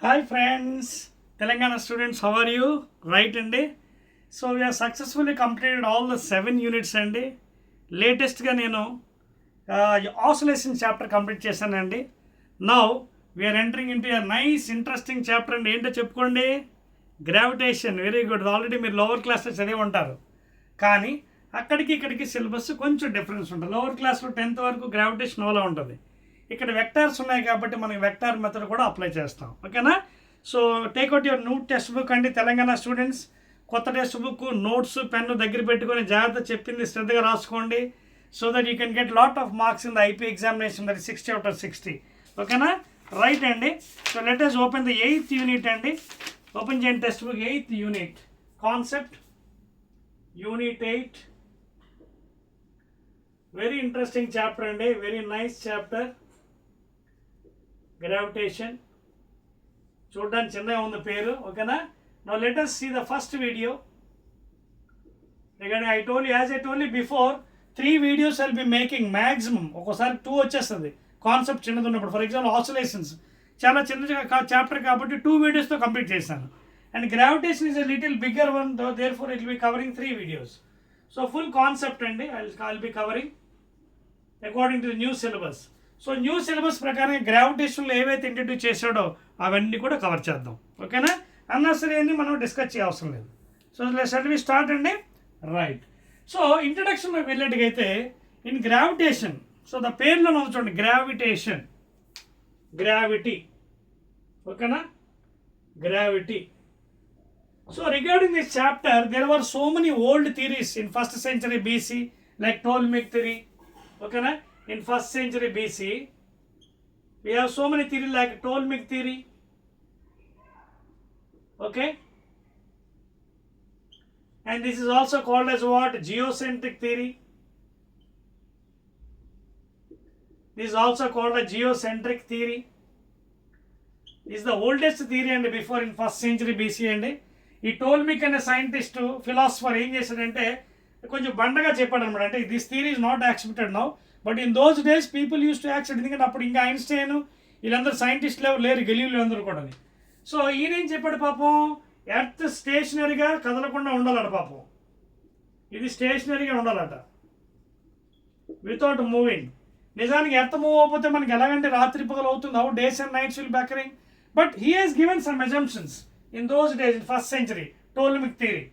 Hi friends, Telangana students, how are you? Right Andy. So we have successfully completed all the 7 units Andy. Latest ga nenu oscillation chapter complete chesanandi. Now we are entering into a nice interesting chapter and ento cheppukondi gravitation. Very good. Already మీరు lower class లో చదివి ఉంటారు. కానీ అక్కడికి ఇక్కడికి syllabus కొంచెం difference ఉంటుంది. Lower క్లాస్లో 10th వరకు గ్రావిటేషన్ ఓలా ఉంటుంది. ఇక్కడ వెక్టార్స్ ఉన్నాయి కాబట్టి మనకి వెక్టార్ మెథడ్ కూడా అప్లై చేస్తాం. ఓకేనా? So take out your new text book అండి తెలంగాణ స్టూడెంట్స్. కొత్త టెక్స్ట్ బుక్ నోట్స్ పెన్ను దగ్గర పెట్టుకొని జాగ్రత్త చెప్పింది శ్రద్ధగా రాసుకోండి. So that you can get lot of marks in the IP examination, that 60 out of 60. ఓకేనా? రైట్ అండి. So let us open the 8th unit అండి. ఓపెన్ చేయండి text book 8th unit concept unit 8. Very interesting chapter and a very nice chapter. Gravitation. చూడడానికి చిన్నగా ఉంది పేరు. ఓకేనా? Now let us see the first video. Regarding I told you before, 3 videos I'll be making maximum. ఒక్కోసారి 2 వచ్చేస్తుంది concept చిన్నది ఉన్నప్పుడు. For example oscillations చాలా చిన్న చాప్టర్ కాబట్టి 2 వీడియోస్తో కంప్లీట్ చేశాను. And gravitation is a little bigger one, though, therefore it will be covering 3 videos. So full concept and I'll be covering according to the new syllabus. So new syllabus ప్రకారం గ్రావిటేషన్లో ఏవైతే introduce చేశాడో అవన్నీ కూడా cover చేద్దాం. ఓకేనా? అన్నసరి అన్ని మనం discuss చేయవసరం లేదు. సో లెట్స్ వి స్టార్ట్ అండి. రైట్. సో ఇంట్రడక్షన్లో వెళ్ళేట్టుగైతే ఇన్ గ్రావిటేషన్, సో ద పేర్లో మనం చూడండి గ్రావిటేషన్, గ్రావిటీ. ఓకేనా? Gravity. So regarding this chapter, there were so many old theories in 1st century BC, like Ptolemaic theory. Okay, na? In 1st century BC, we have so many theories like Ptolemaic theory. Okay, and this is also called as what? Geocentric theory. This is also called a geocentric theory. This is the oldest theory and before in 1st century BC and ఈ టోల్మిక్ అనే scientist philosopher ఏం చేశాడంటే కొంచెం బండగా చెప్పాడు అనమాట. అంటే this theory is not accepted now, but in those days people use to accept. ఎందుకంటే అప్పుడు ఇంకా ఐన్స్టైన్ వీళ్ళందరూ సైంటిస్టులు ఎవరు లేరు, గెలీలు అందరూ కూడా. సో ఈయన ఏం చెప్పాడు పాపం, ఎర్త్ స్టేషనరీగా కదలకుండా ఉండాలట పాపం. ఇది స్టేషనరీగా ఉండాలట, వితౌట్ మూవింగ్. నిజానికి ఎర్త్ మూవ్ అవ్వకపోతే మనకి ఎలాగంటే రాత్రి పగలు అవుతుంది, how days and nights will be occurring. But he has given some assumptions. In those days, in 1st century, Ptolemaic theory,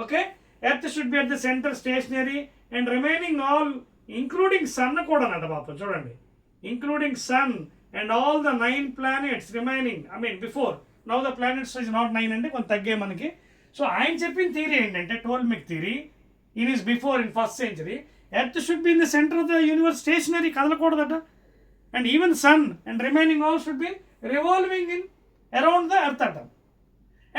okay, Earth should be at the center, stationary, and remaining all, including Sun kuda nada papa chudandi, including Sun and all the 9 planets remaining. I mean before, now the planets is not 9 ante kon tagge manaki. So I am cheppin theory endante Ptolemaic theory. It is before in 1st century. Earth should be in the center of the universe, stationary, kadalakudadata, and even Sun and remaining all should be revolving in around the Earth atom.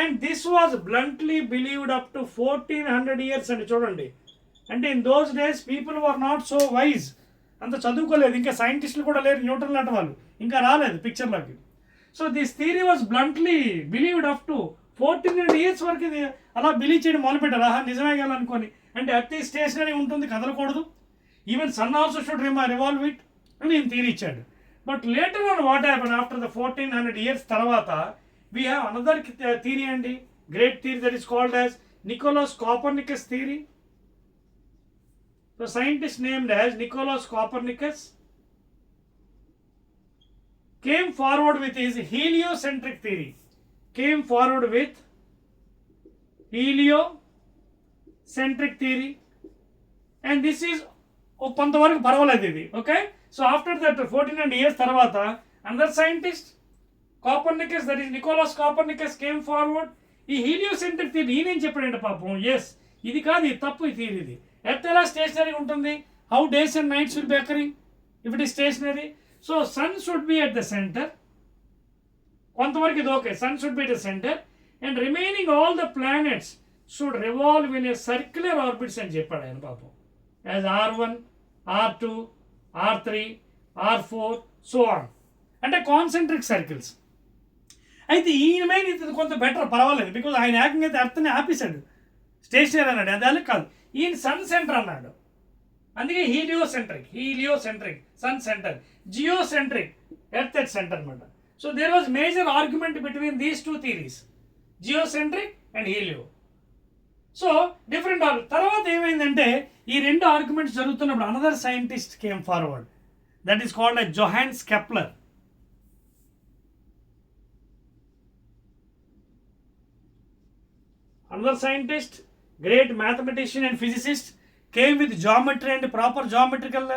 And this was bluntly believed up to 1400 years and చూడండి. అంటే in those days people were not so wise, అంత చదువుకోలేదు, ఇంకా సైంటిస్టులు కూడా లేరు, Newton లాంటి వాళ్ళు ఇంకా రాలేదు పిక్చర్లోకి. So this theory was bluntly believed up to 1400 years వరకు ఇది అలా బిలీవ్ చేయడం మొదలుపెట్టారు. నిజమే కదా అనుకోని. అంటే అతి స్టేషనరీ ఉంటుంది, కదలకూడదు, even sun also should revolve it అని నేను థియరీ ఇచ్చాడు. But later on what happen after the 1400 years తర్వాత we have another theory and great theory that is called as Nicolaus Copernicus theory. The scientist named as Nicolaus Copernicus came forward with his heliocentric theory. And this is కొంతవరకు పర్వాలేదు ఇది. Okay, so after that 1400 years తర్వాత another scientist Copernicus, that is Nicolaus Copernicus, came forward. ఈ heliocentric theory ఈయనేం చెప్పాడంటే పాపం, yes ఇది కాదు, ఇది తప్పు, ఈ థియరీ ఇది. ఎర్త్ ఎలా స్టేషనరీ ఉంటుంది, how days and nights will be occurring if it is stationary. So sun should be at the centre, కొంతవరకు ఇది okay, sun should be at the centre and remaining all the planets should revolve in a circular orbits అని చెప్పాడు ఆయన పాపం, as R1, R2, R3, R4 so on, అంటే concentric circles. అయితే ఈయన మీద ఇది కొంత బెటర్, పర్వాలేదు, బికాజ్ ఆయన ఏకంగా అయితే అర్థాన్ని ఆపేశాడు, స్టేషనరీ అన్నాడు, అది కాదు, ఈయన సన్ సెంటర్ అన్నాడు. అందుకే heliocentric sun centre, geocentric earth at centre అనమాట. So there was major argument between these two theories, geocentric and helio. So different తర్వాత ఏమైందంటే ఈ రెండు ఆర్గ్యుమెంట్స్ జరుగుతున్నప్పుడు another scientist came forward, that is called a జోహాన్స్ Kepler. Another scientist, great mathematician and physicist, came with geometry and proper geometrical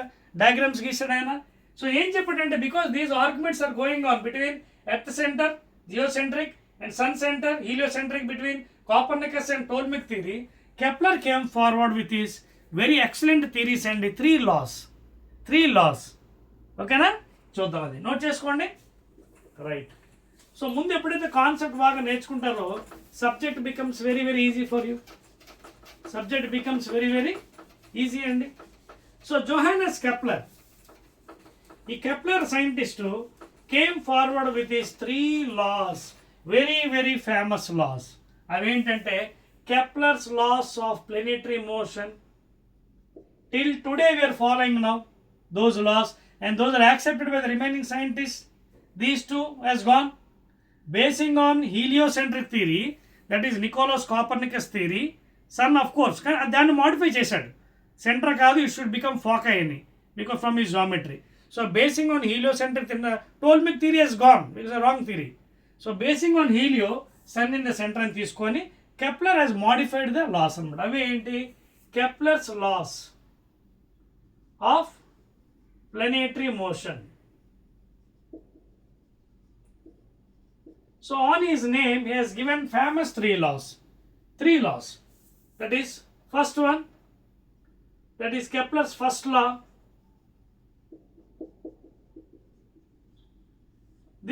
diagrams గీసాడు ఆయన. So ఏం చెప్పాడంటే, because these arguments are going on between earth centre geocentric and sun centre heliocentric, between Copernicus and Ptolemaic theory, Kepler came forward with his very excellent theories and three laws. ఓకేనా, చూద్దాం, అది note చేసుకోండి. Right. So ముందు ఎప్పుడైతే concept బాగా నేర్చుకుంటారో subject becomes very very easy for you. Subject becomes very very easy అండి. So Johannes Kepler, ఈ Kepler scientist came forward with his 3 laws, very very famous laws. అవేంటంటే Kepler's laws of planetary motion. Till today we are following now those laws and those are accepted by the remaining scientists. These two has gone. Basing on heliocentric theory, that is Nicolaus Copernicus theory, sun of course దాన్ని modify చేశాడు. Center కాదు, it should become foci అని, because from his geometry. So basing on heliocentric, Ptolemaic theory has gone, it is a wrong theory. So basing on helio, sun in the center అని తీసుకొని Kepler has modified the laws అన్నమాట. అవి ఏంటి? Kepler's laws of planetary motion. So on his name he has given famous 3 laws. That is, first one, that is Kepler's first law.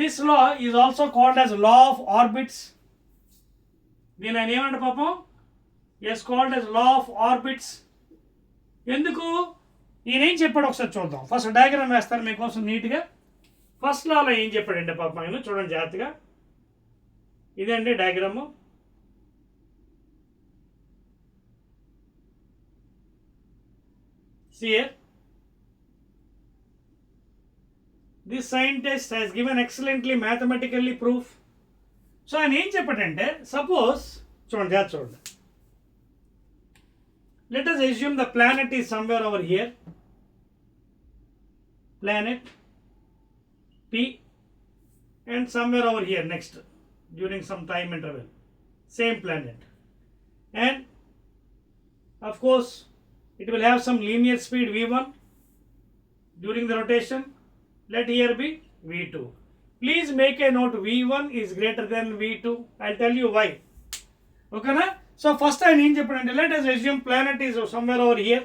This law is also called as law of orbits. దీని ఆయన ఏమంటే పాపం, is called as law of orbits. ఎందుకు ఈయన ఏం చెప్పాడు ఒకసారి చూద్దాం. ఫస్ట్ డయాగ్రామ్ వేస్తారు మీకోసం నీట్గా. ఫస్ట్ లాలో ఏం చెప్పాడంటే పాపం ఆయన, చూడండి జాగ్రత్తగా. ఇదండి diagram. See here, this scientist has given excellently mathematically proof. So ఆయన ఏం చెప్పాడంటే, సపోజ్ చూడండి జాగ్రత్త చూడండి. Let us assume the planet is somewhere over here, planet P, and somewhere over here next during some time interval, same planet, and of course it will have some linear speed v1 during the rotation. Let here be v2. Please make a note, v1 is greater than v2. I'll tell you why. Okay na? So first ఆయన ఏం చెప్పాడంటే, let us assume planet is somewhere over here.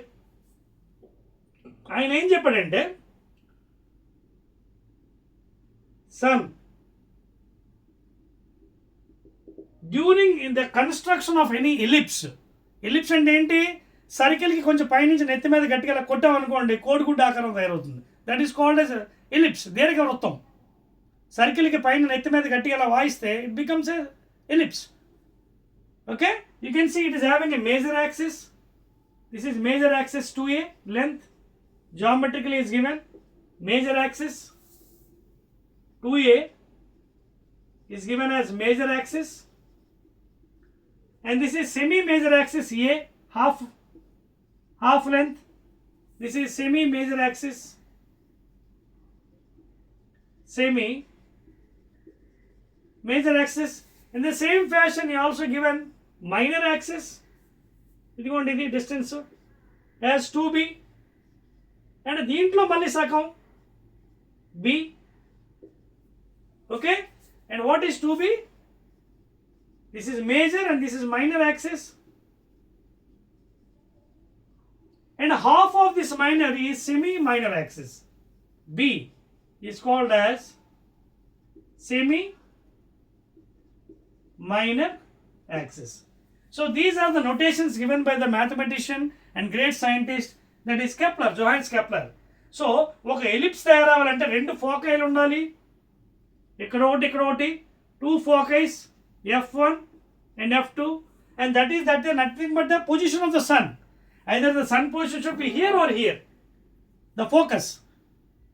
ఆయన ఏం చెప్పాడంటే, sun during in the construction of any ellipse అంటే ఏంటి, సర్కిల్కి కొంచెం పైనుంచి నెత్తి మీద గట్టిగా కొట్టామనుకోండి, కోడిగుడ్డ ఆకారం తయారవుతుంది. That is called as ellipse, దీర్ఘ వృత్తం. సర్కిల్కి పైన నెత్తి మీద గట్టిగా అలా వాయిస్తే it becomes a ellipse. Okay, you can see it is having a major axis. This is major axis 2a length, geometrically is given. Major axis 2a is given as major axis, and this is semi major axis a, half length. This is semi major axis, semi major axis. In the same fashion he also given minor axis, ఇదిగోండి ఇది distance as 2b, and దీంట్లో మళ్ళీ సగం b. Okay, and what is 2b? This is major and this is minor axis, and half of this minor is semi minor axis. B is called as semi minor axis. So these are the notations given by the mathematician and great scientist, that is Kepler, Johannes Kepler. So ఒక ellipse తయారవ్వాలంటే 2 ఫోకైలు ఉండాలి, ఇక్కడ ఒకటి 2 ఫోకైస్ f1 and f2, and that is nothing but the position of the sun. Either the sun position should be here or here, the focus,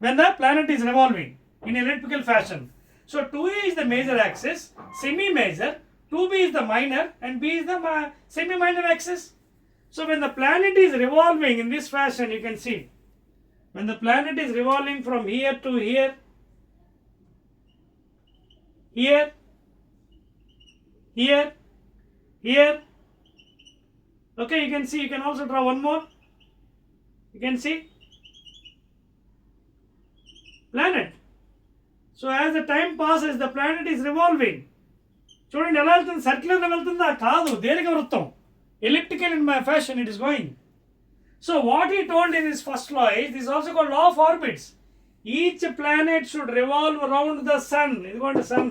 when the planet is revolving in elliptical fashion. So 2a is the major axis, semi-major, 2b is the minor, and b is the semi-minor axis. So when the planet is revolving in this fashion, you can see, when the planet is revolving from here to here, here, here, here, okay, you can see, you can also draw one more, you can see, planet. So as the time passes, the planet is revolving. చూడండి ఎలా వెళ్తుంది, సర్క్యులర్గా వెళ్తుందా? కాదు, దీర్ఘవృత్తం, elliptical in my fashion it is going. So what he told in his first law is, this is also called law of orbits. Each planet should revolve around the sun, ఇది కూడా sun,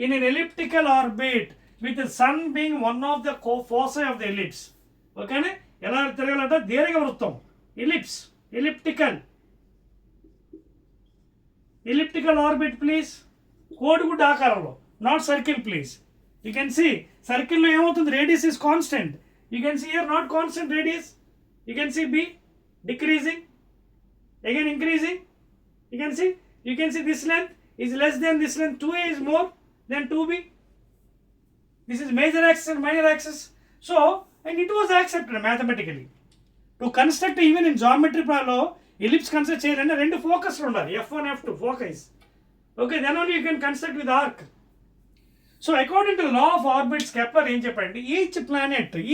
in an elliptical orbit, with the sun being one of the foci of the ellipse. ఓకేనా? ఎలా తిరగాలంటే దీర్ఘవృత్తం, ellipse, elliptical orbit please, కోడిగుడ్డ ఆకారంలో, not circle please. You can see circle లో ఏమవుతుంది, radius is constant. You can see here not constant radius. You can see B decreasing, again increasing. You can see this length is less than this length, 2a is more than 2b. This is major axis and minor axis. So, and it was accepted mathematically. To construct even in geometry లో ellipse construct చేయాలంటే రెండు ఫోకస్లు ఉండాలి, f1 f2 focus. Okay, then only you can construct with arc. So according to the law of orbits, Kepler ఏం చెప్పండి,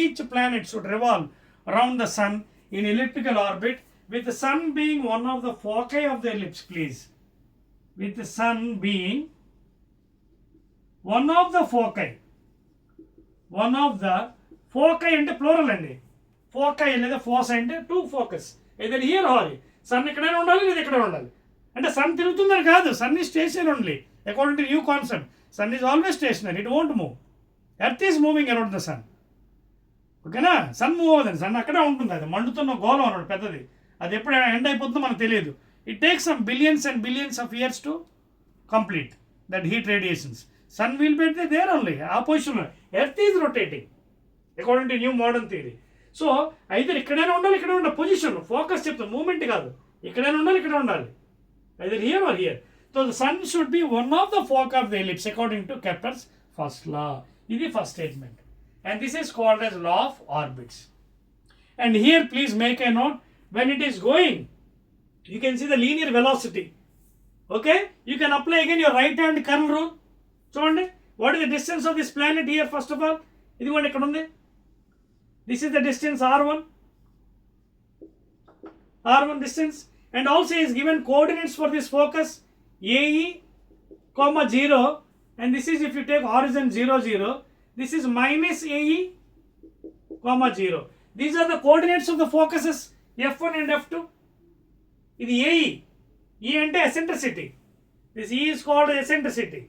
each planet should revolve around the sun in elliptical orbit, with the sun being one of the foci of the ellipse please. With the sun being one of the foci అంటే plural అండి, foci లేదా foci అంటే two focus, either here or here. Sun ఇక్కడైనా ఉండాలి లేదా ఇక్కడ ఉండాలి. అంటే సన్ తిరుగుతుందని కాదు, sun is stationary only according to new concept. Sun is always stationary, it won't move. Earth is moving around the sun. ఓకేనా? సన్ మూవ్ అవ్వదండి, సన్ అక్కడే ఉంటుంది, అది మండుతున్న గోళం అన్నాడు పెద్దది, అది ఎప్పుడు ఎండ్ అయిపోతుందో మనకు తెలియదు. It takes some billions and billions of years to complete that heat radiations. Sun will be there only, ఆ పొజిషన్లో. Earth is rotating according to new modern theory. So అయితే ఇక్కడైనా ఉండాలి, ఇక్కడ ఉండాలి, పొజిషన్ ఫోకస్ చెప్తాం, మూమెంట్ కాదు. ఇక్కడైనా ఉండాలి, ఇక్కడ ఉండాలి, either here or here. So the sun should be one of the foci of the ellipse according to Kepler's first law. This is the first statement, and this is called as law of orbits. And here please make a note, when it is going, you can see the linear velocity. Okay, you can apply again your right hand curl rule. చూడండి, what is the distance of this planet here? First of all, ఇదిగోండి ఇక్కడ ఉంది, this is the distance r1 distance. And also is given coordinates for this focus, AE, 0, and this is if you take horizon 0, 0, this is minus AE, 0. These are the coordinates of the focuses F1 and F2. This is AE. E ante eccentricity. This E is called eccentricity.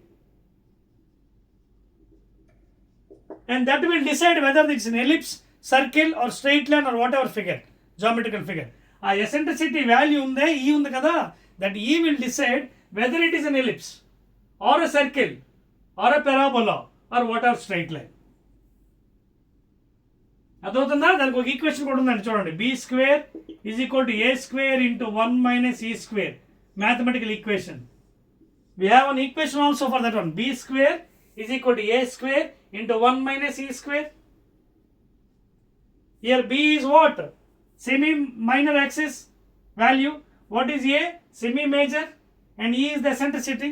And that will decide whether it's an ellipse, circle or straight line or whatever figure, geometrical figure. ఆ eccentricity value ఉందే, ఈ ఉంది కదా, that e will decide whether it is an ellipse or a circle or a parabola or what or straight line. అర్థమవుతుందా? దానికి ఒక equation కూడా ఉందండి, చూడండి, b square is equal to a square into 1 minus e square, mathematical equation. We have an equation also for that one, b square is equal to a square into 1 minus e square. Here b is what? Semi-minor axis value. What is A? Semi-major, and E is the eccentricity.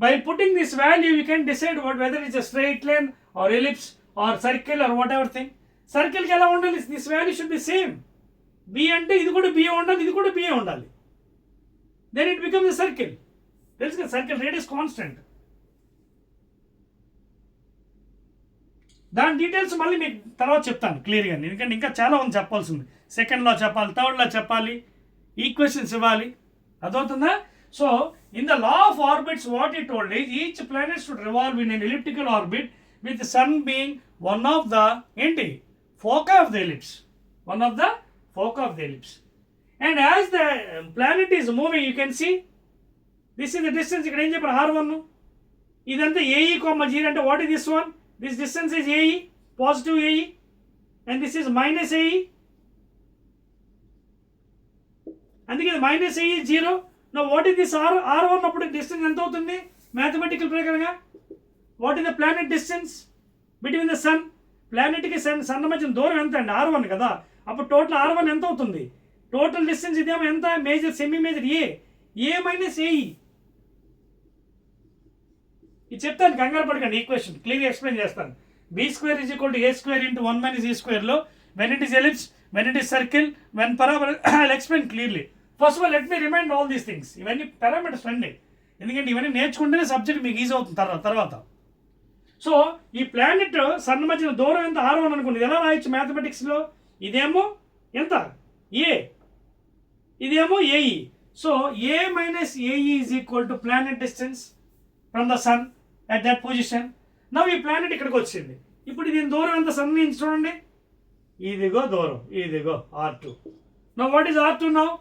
By putting this value, you can decide whether it's a straight line or ellipse or circle or whatever thing. Circle ki ela undali, this value should be same. B ante idi kuda B undali, idi kuda B undali. Then it becomes a circle. There is a circle radius constant. దాని details మళ్ళీ మీకు తర్వాత చెప్తాను క్లియర్గా, ఎందుకంటే ఇంకా చాలా ఉంది చెప్పాల్సింది. సెకండ్లో చెప్పాలి, థర్డ్లో చెప్పాలి, ఈక్వేషన్స్ ఇవ్వాలి. అదవుతుందా? So in the law of orbits what it told is, each planet should revolve in an elliptical orbit with sun being one of the ఏంటి foci of the ellipse, one of the foci of the ellipse. And as the planet is moving, you can see this is the distance. ఇక్కడ ఏం చెప్పారు, r1. ఇదంతా AE, 0 అంటే what is this one? This distance is AE, positive AE, and this is minus AE. అందుకే minus AE is 0. Now what is this R1 అప్పుడు distance ఎంత అవుతుంది? Mathematical ప్రకారంగా. What is the planet distance between the sun? ప్లానెట్కి sun మధ్య దూరం ఎంత అండి? R1 కదా. అప్పుడు టోటల్ R1 ఎంత అవుతుంది? టోటల్ డిస్టెన్స్ ఇదేమో ఎంత? మేజర్ సెమీ మేజర్ ఏ మైనస్ ఏఈ. ఇది చెప్తాను, కంగారు పడకండి. ఈక్వేషన్ క్లియర్గా ఎక్స్ప్లెయిన్ చేస్తాను. b² = a² × 1 - e²లో when it is ellipse, when it is circle, when parabola, I'll explain clearly. First of all, let me remind all these things. ఇవన్నీ parameters అండి, ఎందుకంటే ఇవన్నీ నేర్చుకుంటేనే సబ్జెక్ట్ మీకు ఈజీ అవుతుంది తర్వాత. సో ఈ ప్లానెట్ సన్ మధ్యన దూరం ఎంత? R1 అనుకోండి. ఎలా రాయొచ్చు మ్యాథమెటిక్స్లో? ఇదేమో ఎంత? ఏ, ఇదేమో AE. So a minus a e is equal to planet distance from the sun at that position. Now ఈ ప్లానెట్ ఇక్కడికి వచ్చింది. ఇప్పుడు దీని దూరం ఎంత సన్ నుంచి చూడండి? ఇదిగో దూరం, ఇదిగో R2. Now what is R2 now?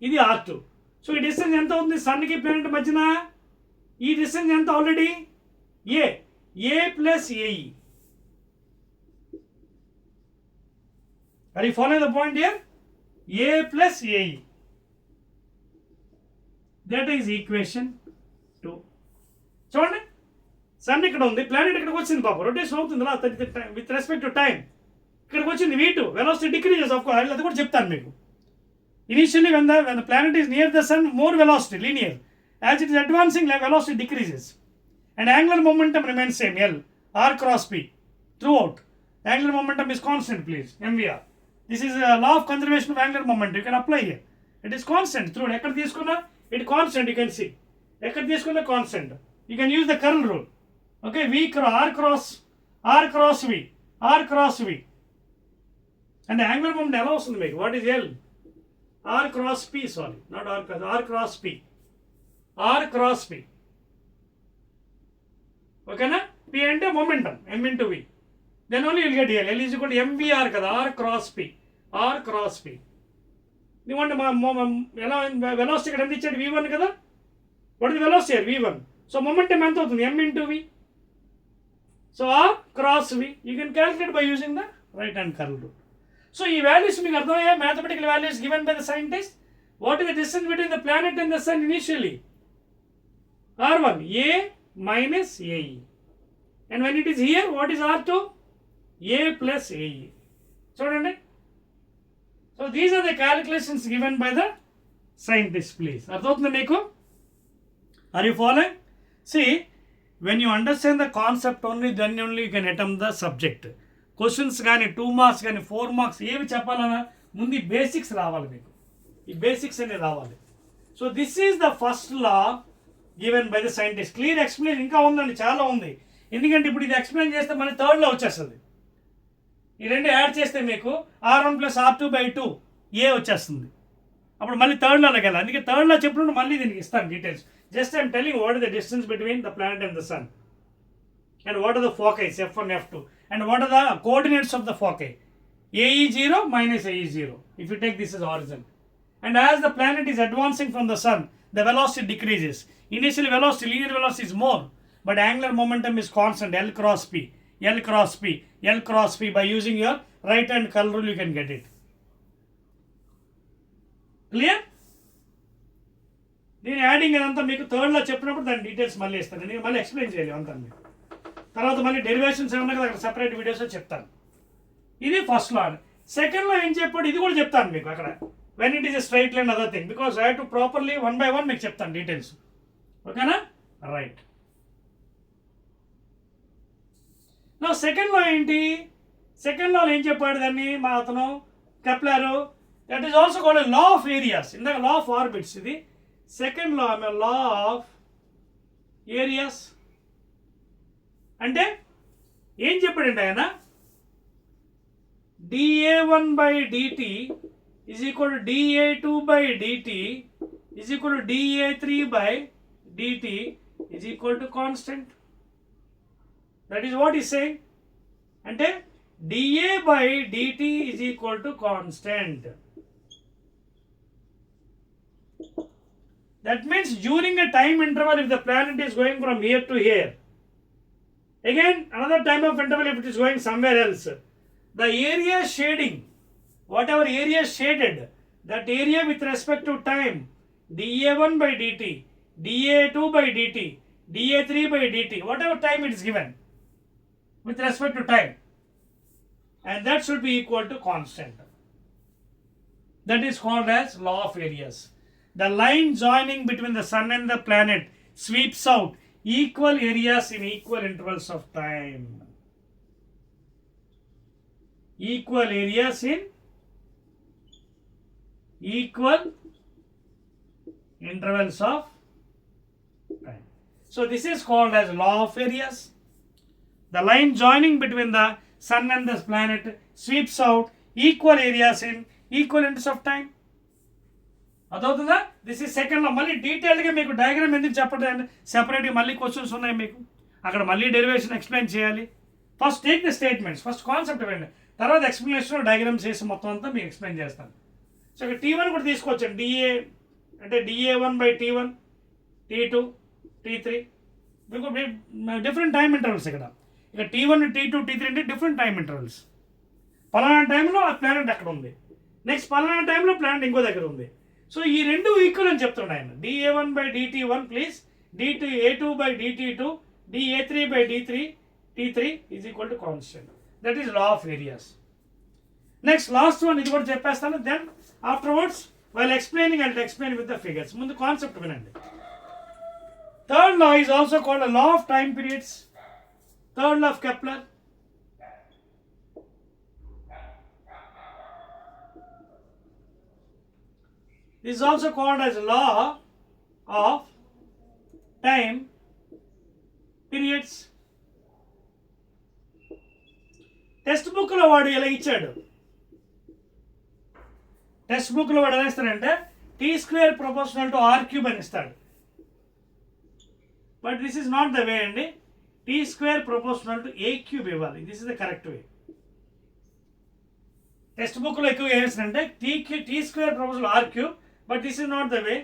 ఇది R2. సో ఈ డిస్టెన్స్ ఎంత అవుతుంది సన్కి ప్లానెట్ మధ్యన? ఈ డిస్టెన్స్ ఎంత already? A plus AE. Are you following the point here? A plus AE. That is equation 2. చూడండి, సన్ ఇక్కడ ఉంది, ప్లానెట్ ఇక్కడికి వచ్చింది. పాప రొటేషన్ అవుతుంది విత్ రెస్పెక్ట్ టు టైం. ఇక్కడికి వచ్చింది V2, velocity decreases of course, అది కూడా చెప్తాను మీకు. Initially when the planet is near the sun, more velocity, linear. As it is advancing, velocity decreases. And angular momentum remains same, L, R cross P, throughout. Angular momentum is constant, please, MVR. This is a law of conservation of angular momentum. You can apply here. It is constant throughout. Ekkada తీసుకున్నా it constant, you can see. Ekkada తీసుకున్నా constant. You can use the curl rule. Okay, R cross V. And the angular momentum ఎలా వస్తుంది మీకు? What is L? R cross P, sorry, not R cross, R cross P. R cross P. Okay na? P అంటే momentum, M into V. Then only you will get L. L is equal to MVR kada, R cross P. R cross P. You want velocity ఇక్కడ ఎంత ఇచ్చాడు? V1 కదా. What is the velocity here? V1. So momentum ఎంత అవుతుంది? M into V. So R cross V. You can calculate by using the right hand curl rule. So ఈ values మీకు అర్థమయ్యా? Mathematical values given by the scientist. What is the distance between the planet and the sun initially? R1, A minus AE. And when it is here, what is R2? A plus AE. చూడండి. So these are the calculations given by the scientist, please. అర్థమవుతుంది మీకు? Are you following? See, when you understand the concept only, then only you can attempt the subject. Questions కానీ 2 marks కానీ 4 marks ఏవి చెప్పాలన్నా ముందు ఈ basics రావాలి మీకు. ఈ బేసిక్స్ అనేవి రావాలి. So this is the first law given by the scientist. Clear explain ఇంకా ఉందండి, చాలా ఉంది. ఎందుకంటే ఇప్పుడు ఇది ఎక్స్ప్లెయిన్ చేస్తే మళ్ళీ థర్డ్లో వచ్చేస్తుంది. ఈ రెండు యాడ్ చేస్తే మీకు R1 + R2/2 ఏ వచ్చేస్తుంది. అప్పుడు మళ్ళీ థర్డ్ లాకి వెళ్ళాలి. అందుకే థర్డ్ లా చెప్పినప్పుడు మళ్ళీ దీనికి ఇస్తాను details. Just I'm telling what is the distance between the planet and the sun, and what are the foci F1, F2, and what are the coordinates of the foci? AE0 minus AE0, if you take this as origin. And as the planet is advancing from the sun, the velocity decreases. Initial velocity, linear velocity is more, but angular momentum is constant, L cross P. By using your right hand curl rule, you can get it. Clear? దీని adding అదంతా మీకు థర్డ్లో చెప్పినప్పుడు దాని details మళ్ళీ ఇస్తాను. నేను మళ్ళీ explain చేయాలి అంతా మీకు. తర్వాత మళ్ళీ డెరివేషన్స్ ఏమన్నా కదా, అక్కడ సపరేట్ వీడియోస్లో చెప్తాను. ఇది ఫస్ట్ లా. సెకండ్లో ఏం చెప్పాడు ఇది కూడా చెప్తాను మీకు అక్కడ. When it is a straight line other thing, because I have to properly 1 by 1 మీకు చెప్తాను డీటెయిల్స్. ఓకేనా? రైట్. నా సెకండ్ లా ఏంటి? సెకండ్ లాలో ఏం చెప్పాడు దాన్ని మా అతను Kepler? That is also called law of areas. ఇందాక లా ఆఫ్ ఆర్బిట్స్, ఇది second law, law of areas. అంటే ఏం చెప్పాడంటే ఆయన, dA1/dt is equal to dA2/dt is equal to dA3/dt is equal to constant. That is what he is saying. అంటే dA/dt is equal to constant. That means during a time interval, if the planet is going from here to here, again another time of interval if it is going somewhere else, the area shading, whatever area shaded, that area with respect to time, dA1/dt dA2 by dt, dA3 by dt, whatever time it is given with respect to time, and that should be equal to constant. That is called as law of areas. The line joining between the sun and the planet sweeps out equal areas in equal intervals of time. Equal areas in equal intervals of time. So this is called as law of areas. The line joining between the sun and the planet sweeps out equal areas in equal intervals of time. అదవుతుందా? This is second law. మళ్ళీ డీటెయిల్గా మీకు diagram ఎందుకు చెప్పండి, సెపరేట్గా మళ్ళీ questions ఉన్నాయి మీకు, అక్కడ మళ్ళీ డెరివేషన్ ఎక్స్ప్లెయిన్ చేయాలి. First take the statements, first concept ఇవ్వండి, తర్వాత ఎక్స్ప్లెనేషన్ డయాగ్రామ్స్ చేసి మొత్తం అంతా మీకు ఎక్స్ప్లెయిన్ చేస్తాను. సో ఇక్కడ T1 కూడా తీసుకోవచ్చండి. డిఏ అంటే dA1 by T1, T2, T3, మీకు డిఫరెంట్ టైం ఇంటర్వల్స్. ఇక్కడ T1, T2, T3 అంటే డిఫరెంట్ టైం ఇంటర్వల్స్. పలానా టైంలో ఆ ప్లానెట్ అక్కడ ఉంది, నెక్స్ట్ పలానా టైంలో ప్లానెట్ ఇంకో దగ్గర ఉంది. సో ఈ రెండు ఈక్వల్ అని చెప్తున్నాడు ఆయన. dA1 by dt1 please dA2 by dt2 dA3 by T3 is equal to constant. That is law of areas. Next last one, ఇది కూడా చెప్పేస్తాను. Then afterwards while explaining I'll explain with the figures. ముందు concept వినండి. Third law is also called a law of time periods. Third law of Kepler. This is also called as law of time periods. Text బుక్లో వాడు ఇలా ఇచ్చాడు. Text బుక్లో వాడు ఎలా ఇస్తాడంటే T² proportional to R³ అని ఇస్తాడు. But this is not the way అండి. T² proportional to A³ ఇవ్వాలి. This is the correct way. Text బుక్లో ఎక్కువ ఏం ఇస్తాడంటే T² proportional to R³, but this is not the way.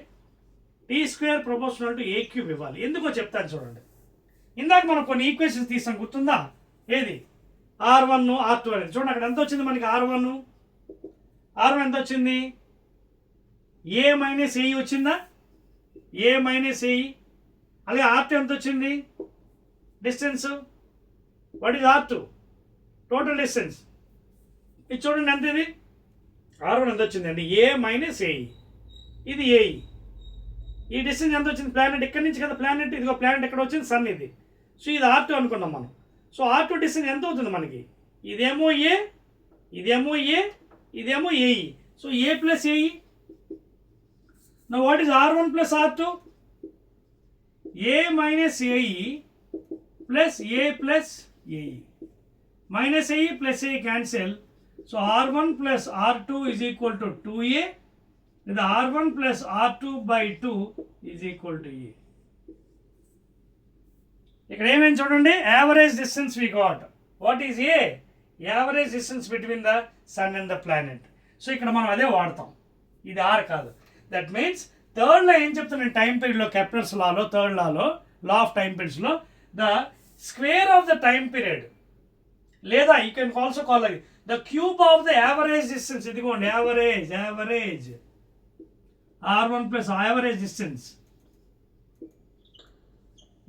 T² proportional to A³ ఇవ్వాలి. ఎందుకో చెప్తాను చూడండి. ఇందాక మనం కొన్ని ఈక్వేషన్స్ తీసాం, గుర్తుందా? ఏది R1 R2 అనేది. చూడండి అక్కడ ఎంత వచ్చింది మనకి. R1 ఎంత వచ్చింది? A మైనస్ ఏఈ వచ్చిందా? A minus AE. అలాగే R2 ఎంత వచ్చింది? Distance. What is R2? Total distance. ఇది చూడండి ఎంత ఇది. R1 ఎంత వచ్చింది అండి? A minus AE. ఇది ఏఈ. ఈ డిస్టెన్స్ ఎంత వచ్చింది? ప్లానెట్ ఇక్కడి నుంచి కదా ప్లానెట్, ఇదిగో ప్లానెట్ ఎక్కడ వచ్చింది? సన్ ఇది. సో ఇది R2 అనుకున్నాం మనం. సో R2 డిస్టెన్స్ ఎంత అవుతుంది మనకి? ఇదేమో ఏ, ఇదేమో ఏ, ఇదేమో AE. So A plus AE. Now what is R1 plus R2? A minus AE plus A plus AE. Minus AE plus AE cancel. So R1 plus R2 is equal to 2A. ఇది R1 plus R2 by 2 is equal to A. ఇక్కడ ఏమేమి చూడండి, average distance we got. What is A? Average distance between the sun and the planet. So ఇక్కడ మనం అదే వాడతాం, ఇది are కాదు. దట్ మీన్స్ థర్డ్ లా ఏం చెప్తున్నాను, టైం పీరియడ్లో కెప్లర్స్ లాలో థర్డ్ లాలో లా ఆఫ్ టైం పీరియడ్స్లో the square of the time period, లేదా you can also call the cube of the average distance. ఇదిగోండి average R1 plus average distance.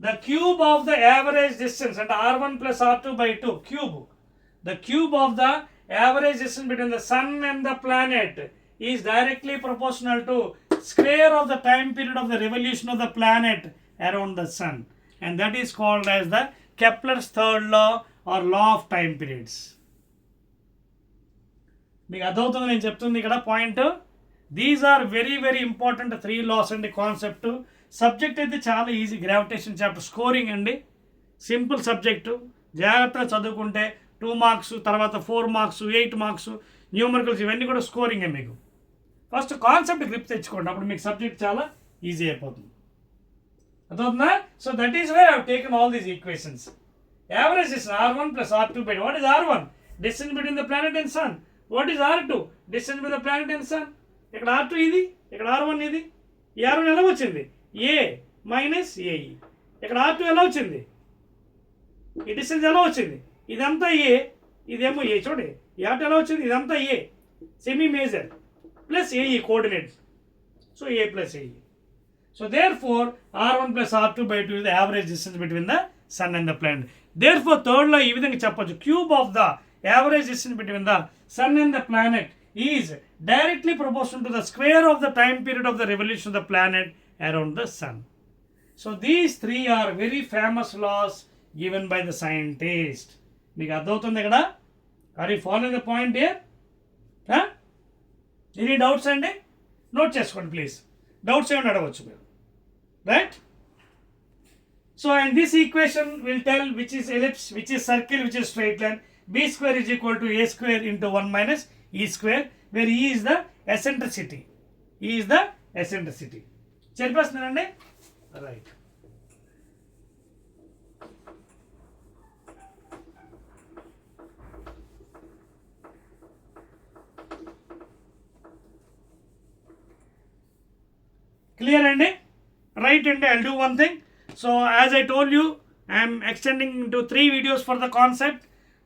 The cube of the average distance and R1 plus R2 by 2 cube. The cube of the average distance between the sun and the planet is directly proportional to square of the time period of the revolution of the planet around the sun, and that is called as the Kepler's third law or law of time periods. మీకు అర్థమవుతుంది నేను చెప్తుంది ఇక్కడ point. These are very very important 3 laws అండి. Concept subject అయితే చాలా easy. Gravitation chapter scoring అండి, simple subject. జాగ్రత్తగా చదువుకుంటే 2 marks, తర్వాత 4 marks, 8 marks, న్యూమరికల్స్ ఇవన్నీ కూడా స్కోరింగే. మీకు ఫస్ట్ కాన్సెప్ట్ గ్రిప్ తెచ్చుకోండి, అప్పుడు మీకు సబ్జెక్ట్ చాలా ఈజీ అయిపోతుంది. అర్థమవుతుందా? So that is way I have taken all these equations. Average distance R1 plus R2 by what is R1? Distance between the planet and sun. What is R2? Distance between the planet and sun. ఇక్కడ R2 ఇది, ఇక్కడ R1 ఇది. ఈ R1 ఎలా వచ్చింది? A minus AE. ఇక్కడ R2 ఎలా వచ్చింది? ఈ డిస్టెన్స్ ఎలా వచ్చింది? ఇదంతా ఏ, ఇదేమో ఏ. చూడండి ఈ R2 ఎలా వచ్చింది? ఇదంతా ఏ semi major plus AE coordinate. So A plus AE. So therefore, R1 plus R2 by 2 is the average distance between the sun and the planet. Therefore, third law, ఈ విధంగా చెప్పొచ్చు, cube of the average distance between the sun and the planet is directly proportional to the square of the time period of the revolution of the planet around the sun. So these three are very famous laws given by the scientist. మీకు అర్థమవుతుంది ఇక్కడ? Are you following the point here? Huh? Any doubts అండి? Note చేసుకోండి please. Doubts ఏమైనా అడగవచ్చు మీరు. Right? So and this equation will tell which is ellipse, which is circle, which is straight line. B square is equal to A square into 1 minus E square, where E is the eccentricity. E is the eccentricity. చెప్పేస్తున్నానండి? Right. Clear అండి? Right అండి, I'll do one thing. So as I told you, I am extending into 3 videos for the concept.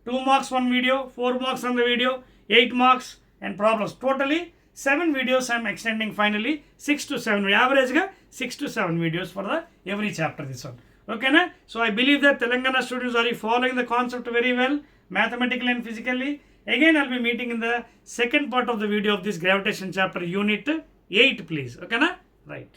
2 marks 1 video, 4 marks on the video, 8 marks and problems. Totally 7 videos I am extending finally. 6 to 7, average ga 6 to 7 videos for the every chapter this one. Okay na? So I believe that Telangana students are following the concept very well, mathematically and physically. Again I'll be meeting in the second part of the video of this gravitation chapter, unit 8 please. Okay na? Right.